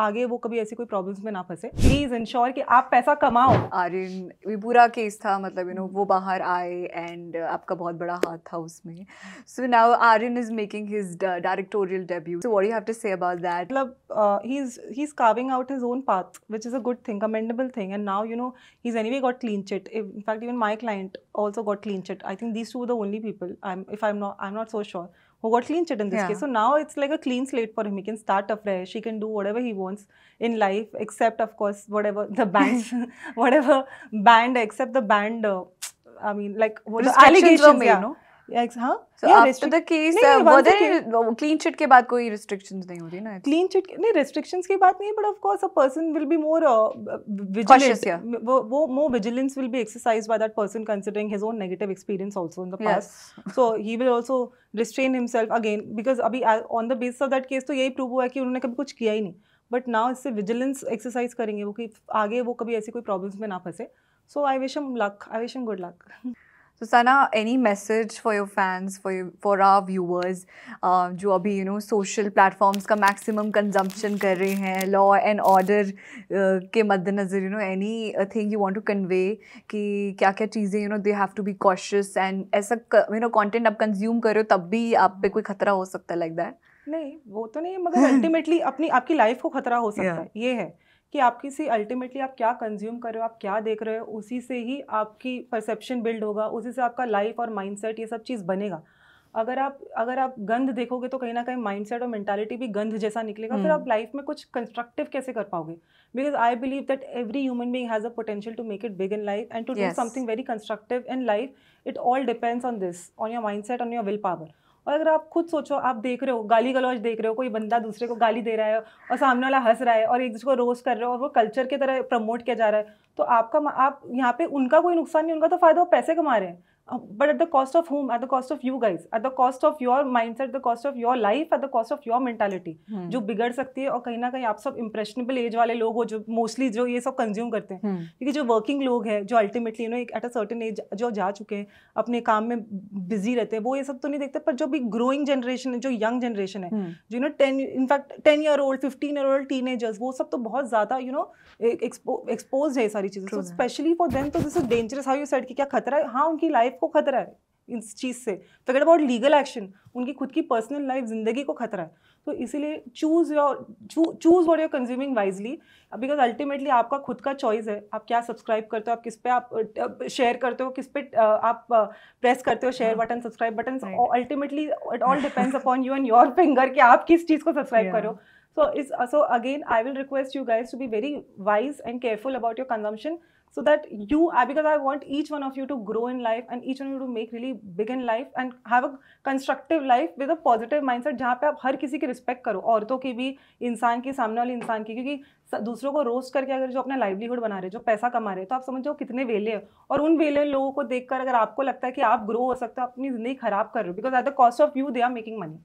आगे वो कभी ऐसी कोई प्रॉब्लम्स में ना फंसे। प्लीज इंश्योर कि आप पैसा कमाओ। आर्यन भी पूरा केस था, मतलब वो बाहर आए एंड आपका बहुत बड़ा हाथ था उसमें। So now Aryan is making his directorial debut, so what do you have to say about that? मतलब he's carving out his own path, which is a good thing, commendable thing. And now he's anyway got clean chit. In fact, even my client also got clean chit. I think these two are the only people, I'm not so sure, who got clean chit in this case. So now it's like a clean slate for him. He can start afresh. He can do whatever he wants in life, except of course whatever the bands whatever band, except the band I mean, like what the allegations were made, हाँ. So after the case, clean chit के बाद कोई restrictions नहीं होती ना? Clean chit नहीं, restrictions की बात नहीं, but of course a person will be more vigilant. वो more vigilance will be exercised by that person, considering his own negative experience also in the past. So he will also restrain himself again, because अभी on the basis of that case तो यही prove हुआ है कि उन्होंने कभी कुछ किया ही नहीं. But now इससे vigilance exercise करेंगे वो कि आगे वो कभी ऐसी कोई problems में ना फंसे. So I wish him luck. I wish him good luck. So Sana, any message for your fans, for our viewers, जो अभी social platforms का maximum consumption कर रहे हैं, law and order के मद्देनजर anything you want to convey कि क्या क्या चीज़ें they have to be cautious, and ऐसा content आप consume कर रहे हो तब भी आप पे कोई खतरा हो सकता है like that? नहीं, वो तो नहीं, मगर अल्टीमेटली आपकी लाइफ को खतरा हो सकता है. ये है कि आपकी से अल्टीमेटली आप क्या कंज्यूम कर रहे हो, आप क्या देख रहे हो, उसी से ही आपकी परसेप्शन बिल्ड होगा, उसी से आपका लाइफ और माइंडसेट ये सब चीज़ बनेगा. अगर आप गंद देखोगे तो कहीं ना कहीं माइंडसेट और मेंटालिटी भी गंद जैसा निकलेगा. फिर आप लाइफ में कुछ कंस्ट्रक्टिव कैसे कर पाओगे? Because I believe that every human being has a potential to make it big in life and to do something very constructive in life. It all depends on this, on your mindset, on your will power. और अगर आप खुद सोचो, आप देख रहे हो गाली गलौज देख रहे हो, कोई बंदा दूसरे को गाली दे रहा है और सामने वाला हंस रहा है और एक दूसरे को रोस्ट कर रहे हो और वो कल्चर की तरह प्रमोट किया जा रहा है, तो आप यहाँ पे उनका कोई नुकसान नहीं, उनका तो फायदा, वो पैसे कमा रहे हैं. But at the cost of whom? At the cost of you guys, at the cost of your mindset, at the cost of your life, at the cost of your mentality, जो बिगड़ सकती है. और कहीं ना कहीं आप सब impressionable एज वाले लोग हो जो मोस्टली जो ये सब कंज्यूम करते हैं, क्योंकि जो वर्किंग लोग हैं जो ultimately at a certain age जो जा चुके हैं, अपने काम में बिजी रहते हैं, वो ये सब तो नहीं देखते. पर जो भी ग्रोइंग जनरेशन है, जो यंग जनरेशन है, जो 10 year old 15 year old teenagers, वो सब तो बहुत ज़्यादा एक्सपोज है ये सारी चीज़ें. सो स्पेशली फॉर देम तो this is dangerous. How you said कि क्या खतरा है? हाँ, उनकी लाइफ को खतरा है इस चीज़ से. फॉरगेट अबाउट लीगल एक्शन, उनकी खुद की पर्सनल लाइफ, जिंदगी को खतरा है. तो इसीलिए choose what you are consuming wisely, because ultimately आपका खुद का चॉइस है. आप क्या सब्सक्राइब करते हो, आप किस पे आप शेयर करते हो, किस पे आप प्रेस करते हो share button, subscribe button. Ultimately it all depends upon you and your finger कि आप किस चीज़ को सब्सक्राइब करो. So again, I will request you guys to be very wise and careful about your consumption, so that because I want each one of you to grow in life and each one of you to make really big in life and have a constructive life with a positive mindset, जहाँ पे आप हर किसी की respect करो, औरतों की भी, इंसान की, सामने वाले इंसान की. क्योंकि दूसरों को रोस्ट करके अगर जो अपना लाइवलीहुड बना रहे, जो पैसा कमा रहे, तो आप समझ जाओ कितने वेले हैं. और उन वेले लोगों को देखकर अगर आपको लगता है कि आप ग्रो हो सकते हो, अपनी जिंदगी खराब कर रहे हो, because at the cost of you they are making money.